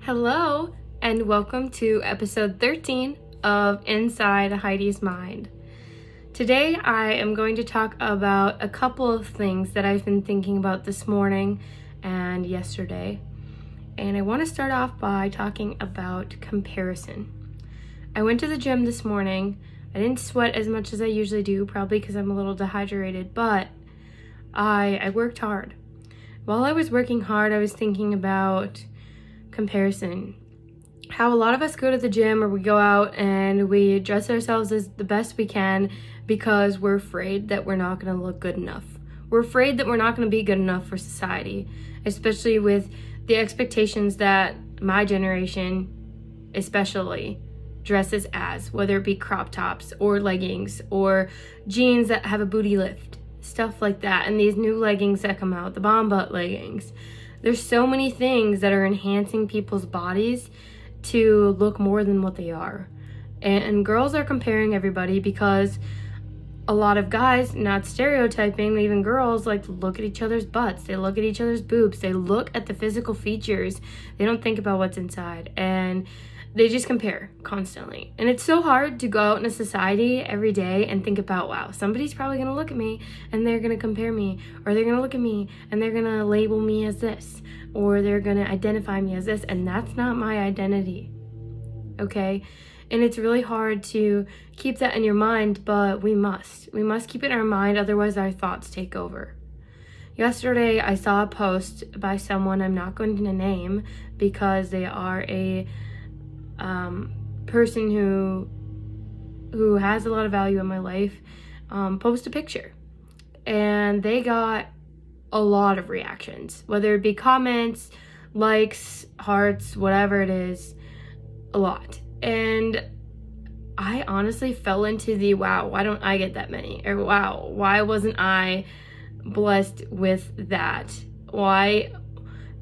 Hello, and welcome to episode 13 of Inside Heidi's Mind. Today, I am going to talk about a couple of things that I've been thinking about this morning and yesterday. And I want to start off by talking about comparison. I went to the gym this morning. I didn't sweat as much as I usually do, probably because I'm a little dehydrated, but I worked hard. While I was working hard, I was thinking about comparison. How a lot of us go to the gym or we go out and we dress ourselves as the best we can because we're afraid that we're not going to look good enough. We're afraid that we're not going to be good enough for society, especially with the expectations that my generation especially dresses as, whether it be crop tops or leggings or jeans that have a booty lift, stuff like that, and these new leggings that come out, the bomb butt leggings. There's so many things that are enhancing people's bodies to look more than what they are. And girls are comparing everybody because a lot of guys, not stereotyping, even girls, like look at each other's butts. They look at each other's boobs. They look at the physical features. They don't think about what's inside. And they just compare constantly. And it's so hard to go out in a society every day and think about, wow, somebody's probably going to look at me and they're going to compare me, or they're going to look at me and they're going to label me as this, or they're going to identify me as this, and that's not my identity. Okay? And it's really hard to keep that in your mind, but we must. We must keep it in our mind, otherwise our thoughts take over. Yesterday, I saw a post by someone I'm not going to name because they are a person who has a lot of value in my life, post a picture, and they got a lot of reactions, whether it be comments, likes, hearts, whatever it is, a lot. And I honestly fell into the, wow, why don't I get that many? Or wow, why wasn't I blessed with that?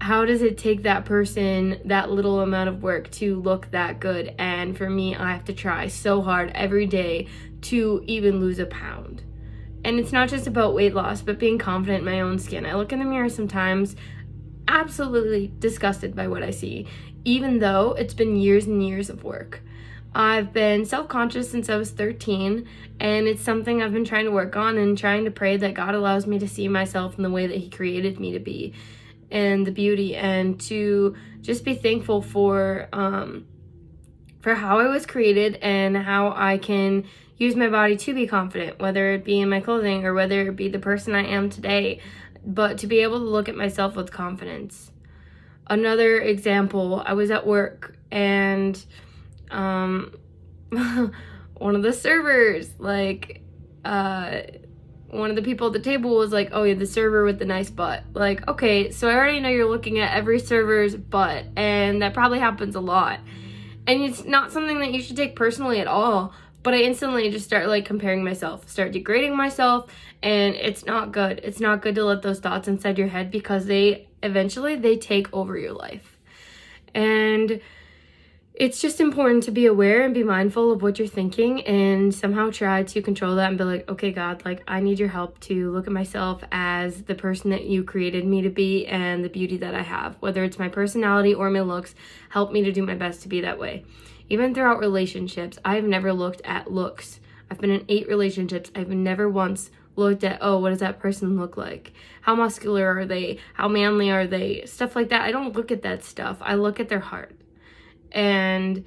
How does it take that person that little amount of work to look that good? And for me, I have to try so hard every day to even lose a pound. And it's not just about weight loss, but being confident in my own skin. I look in the mirror sometimes, absolutely disgusted by what I see, even though it's been years and years of work. I've been self-conscious since I was 13, and it's something I've been trying to work on and trying to pray that God allows me to see myself in the way that He created me to be, and the beauty, and to just be thankful for how I was created and how I can use my body to be confident, whether it be in my clothing or whether it be the person I am today, but to be able to look at myself with confidence. Another example, I was at work and one of the servers, one of the people at the table was like, oh yeah, the server with the nice butt. Like, okay, so I already know you're looking at every server's butt, and that probably happens a lot. And it's not something that you should take personally at all, but I instantly just start comparing myself, start degrading myself, and it's not good. It's not good to let those thoughts inside your head because they take over your life. And it's just important to be aware and be mindful of what you're thinking and somehow try to control that and be like, okay, God, I need your help to look at myself as the person that you created me to be and the beauty that I have. Whether it's my personality or my looks, help me to do my best to be that way. Even throughout relationships, I've never looked at looks. I've been in 8 relationships. I've never once looked at, oh, what does that person look like? How muscular are they? How manly are they? Stuff like that. I don't look at that stuff. I look at their heart. And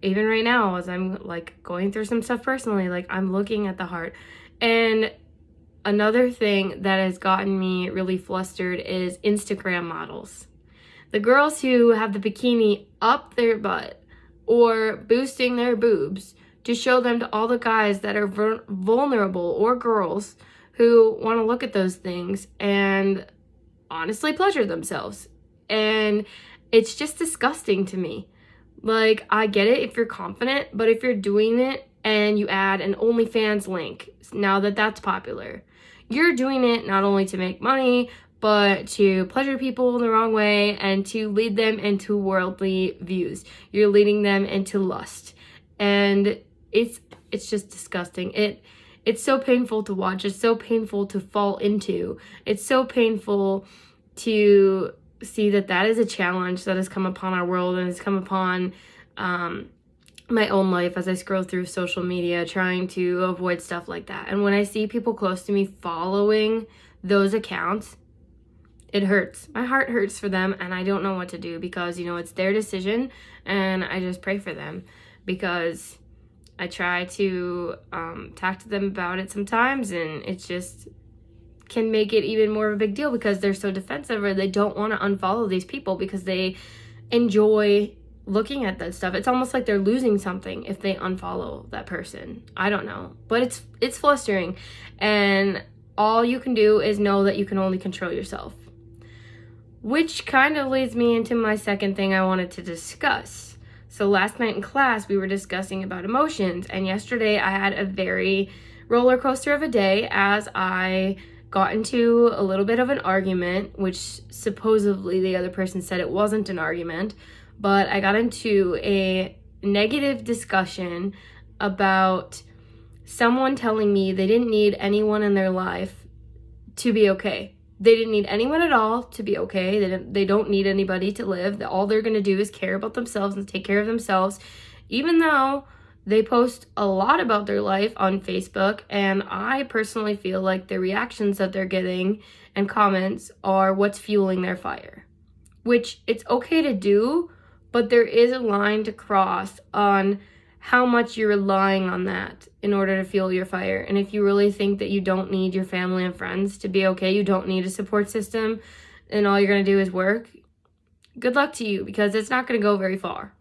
even right now, as I'm going through some stuff personally, I'm looking at the heart. And another thing that has gotten me really flustered is Instagram models. The girls who have the bikini up their butt or boosting their boobs to show them to all the guys that are vulnerable, or girls who want to look at those things and honestly pleasure themselves. And it's just disgusting to me. I get it if you're confident, but if you're doing it and you add an OnlyFans link, now that that's popular, you're doing it not only to make money, but to pleasure people in the wrong way and to lead them into worldly views. You're leading them into lust. And it's just disgusting. It's so painful to watch. It's so painful to fall into. It's so painful to see that that is a challenge that has come upon our world and has come upon my own life as I scroll through social media trying to avoid stuff like that. And when I see people close to me following those accounts, it hurts. My heart hurts for them, and I don't know what to do because, it's their decision, and I just pray for them because I try to talk to them about it sometimes, and it just can make it even more of a big deal because they're so defensive, or they don't want to unfollow these people because they enjoy looking at that stuff. It's almost like they're losing something if they unfollow that person. I don't know, but it's flustering, and all you can do is know that you can only control yourself. Which kind of leads me into my second thing I wanted to discuss. So last night in class, we were discussing about emotions, and yesterday I had a very roller coaster of a day as I got into a little bit of an argument, which supposedly the other person said it wasn't an argument, but I got into a negative discussion about someone telling me they didn't need anyone in their life to be okay. They didn't need anyone at all to be okay. They don't need anybody to live. All they're going to do is care about themselves and take care of themselves, even though they post a lot about their life on Facebook. And I personally feel like the reactions that they're getting and comments are what's fueling their fire, which it's okay to do, but there is a line to cross on how much you're relying on that in order to fuel your fire. And if you really think that you don't need your family and friends to be okay, you don't need a support system, and all you're going to do is work, good luck to you, because it's not going to go very far.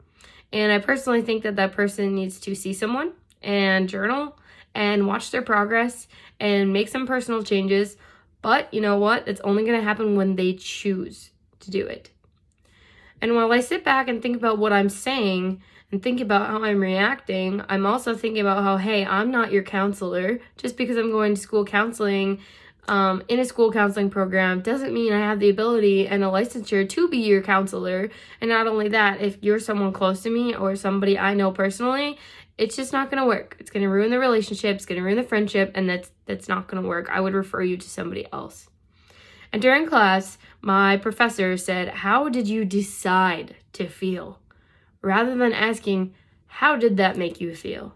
And I personally think that that person needs to see someone and journal and watch their progress and make some personal changes. But you know what? It's only going to happen when they choose to do it. And while I sit back and think about what I'm saying and think about how I'm reacting, I'm also thinking about how, hey, I'm not your counselor. Just because I'm going to school counseling, in a school counseling program, doesn't mean I have the ability and a licensure to be your counselor. And not only that, if you're someone close to me or somebody I know personally, it's just not going to work. It's going to ruin the relationship. It's going to ruin the friendship, and that's not going to work. I would refer you to somebody else. And during class, my professor said, "How did you decide to feel?" Rather than asking, "How did that make you feel?"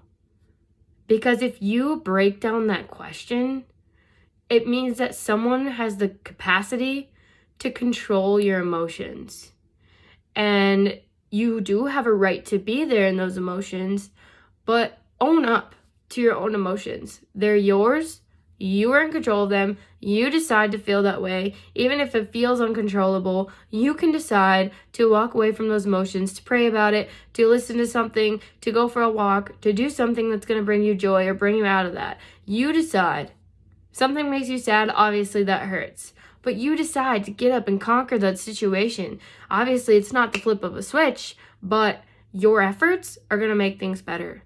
Because if you break down that question, it means that someone has the capacity to control your emotions. And you do have a right to be there in those emotions, but own up to your own emotions. They're yours. You are in control of them. You decide to feel that way. Even if it feels uncontrollable, you can decide to walk away from those emotions, to pray about it, to listen to something, to go for a walk, to do something that's going to bring you joy or bring you out of that. You decide. Something makes you sad, obviously that hurts. But you decide to get up and conquer that situation. Obviously, it's not the flip of a switch, but your efforts are going to make things better.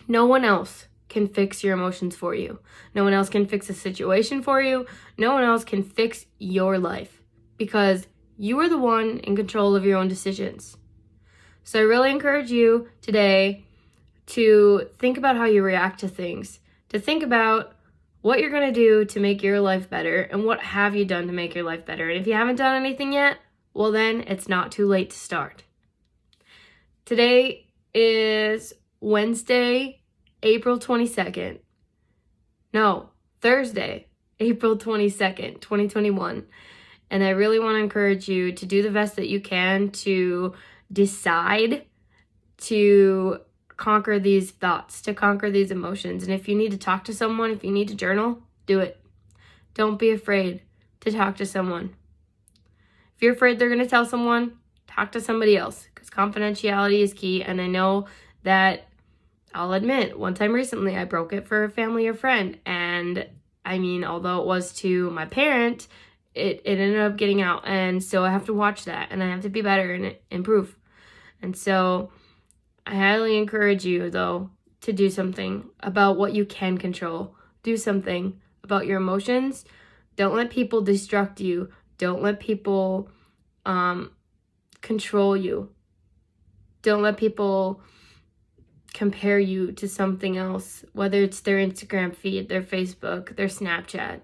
No one else can fix your emotions for you. No one else can fix a situation for you. No one else can fix your life because you are the one in control of your own decisions. So I really encourage you today to think about how you react to things, to think about what you're going to do to make your life better and what have you done to make your life better. And if you haven't done anything yet, well then it's not too late to start. Today is Wednesday, April 22nd. No, Thursday, April 22nd, 2021. And I really want to encourage you to do the best that you can to decide to conquer these thoughts, to conquer these emotions. And if you need to talk to someone, if you need to journal, do it. Don't be afraid to talk to someone. If you're afraid they're going to tell someone, talk to somebody else, because confidentiality is key. And I know that, I'll admit, one time recently I broke it for a family or friend. And I mean, although it was to my parent, it ended up getting out. And so I have to watch that and I have to be better and improve. And so I highly encourage you, though, to do something about what you can control. Do something about your emotions. Don't let people destruct you. Don't let people control you. Don't let people compare you to something else, whether it's their Instagram feed, their Facebook, their Snapchat.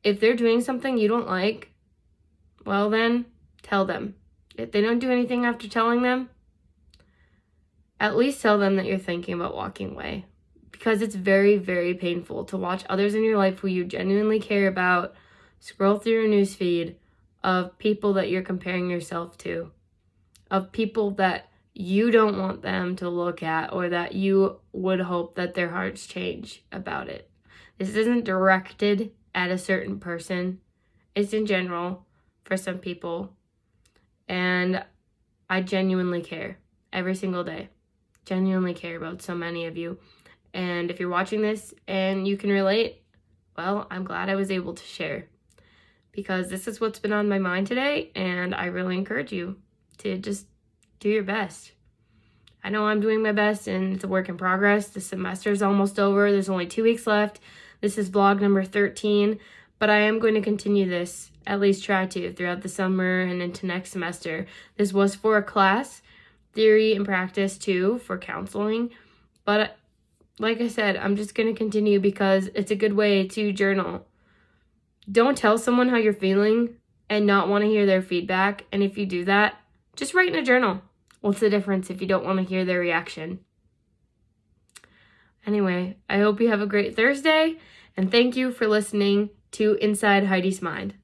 If they're doing something you don't like, well then, tell them. If they don't do anything after telling them, at least tell them that you're thinking about walking away. Because it's very, very painful to watch others in your life who you genuinely care about scroll through your newsfeed of people that you're comparing yourself to, of people that you don't want them to look at or that you would hope that their hearts change about it. This isn't directed at a certain person. It's in general for some people. And I genuinely care every single day. Genuinely care about so many of you. And if you're watching this and you can relate, well, I'm glad I was able to share. Because this is what's been on my mind today, and I really encourage you to just do your best. I know I'm doing my best, and it's a work in progress. The semester is almost over. There's only 2 weeks left. This is vlog number 13, but I am going to continue this, at least try to, throughout the summer and into next semester. This was for a class, theory and practice too, for counseling, but like I said, I'm just going to continue because it's a good way to journal. Don't tell someone how you're feeling and not want to hear their feedback. And if you do that, just write in a journal. What's the difference if you don't want to hear their reaction? Anyway, I hope you have a great Thursday, and thank you for listening to Inside Heidi's Mind.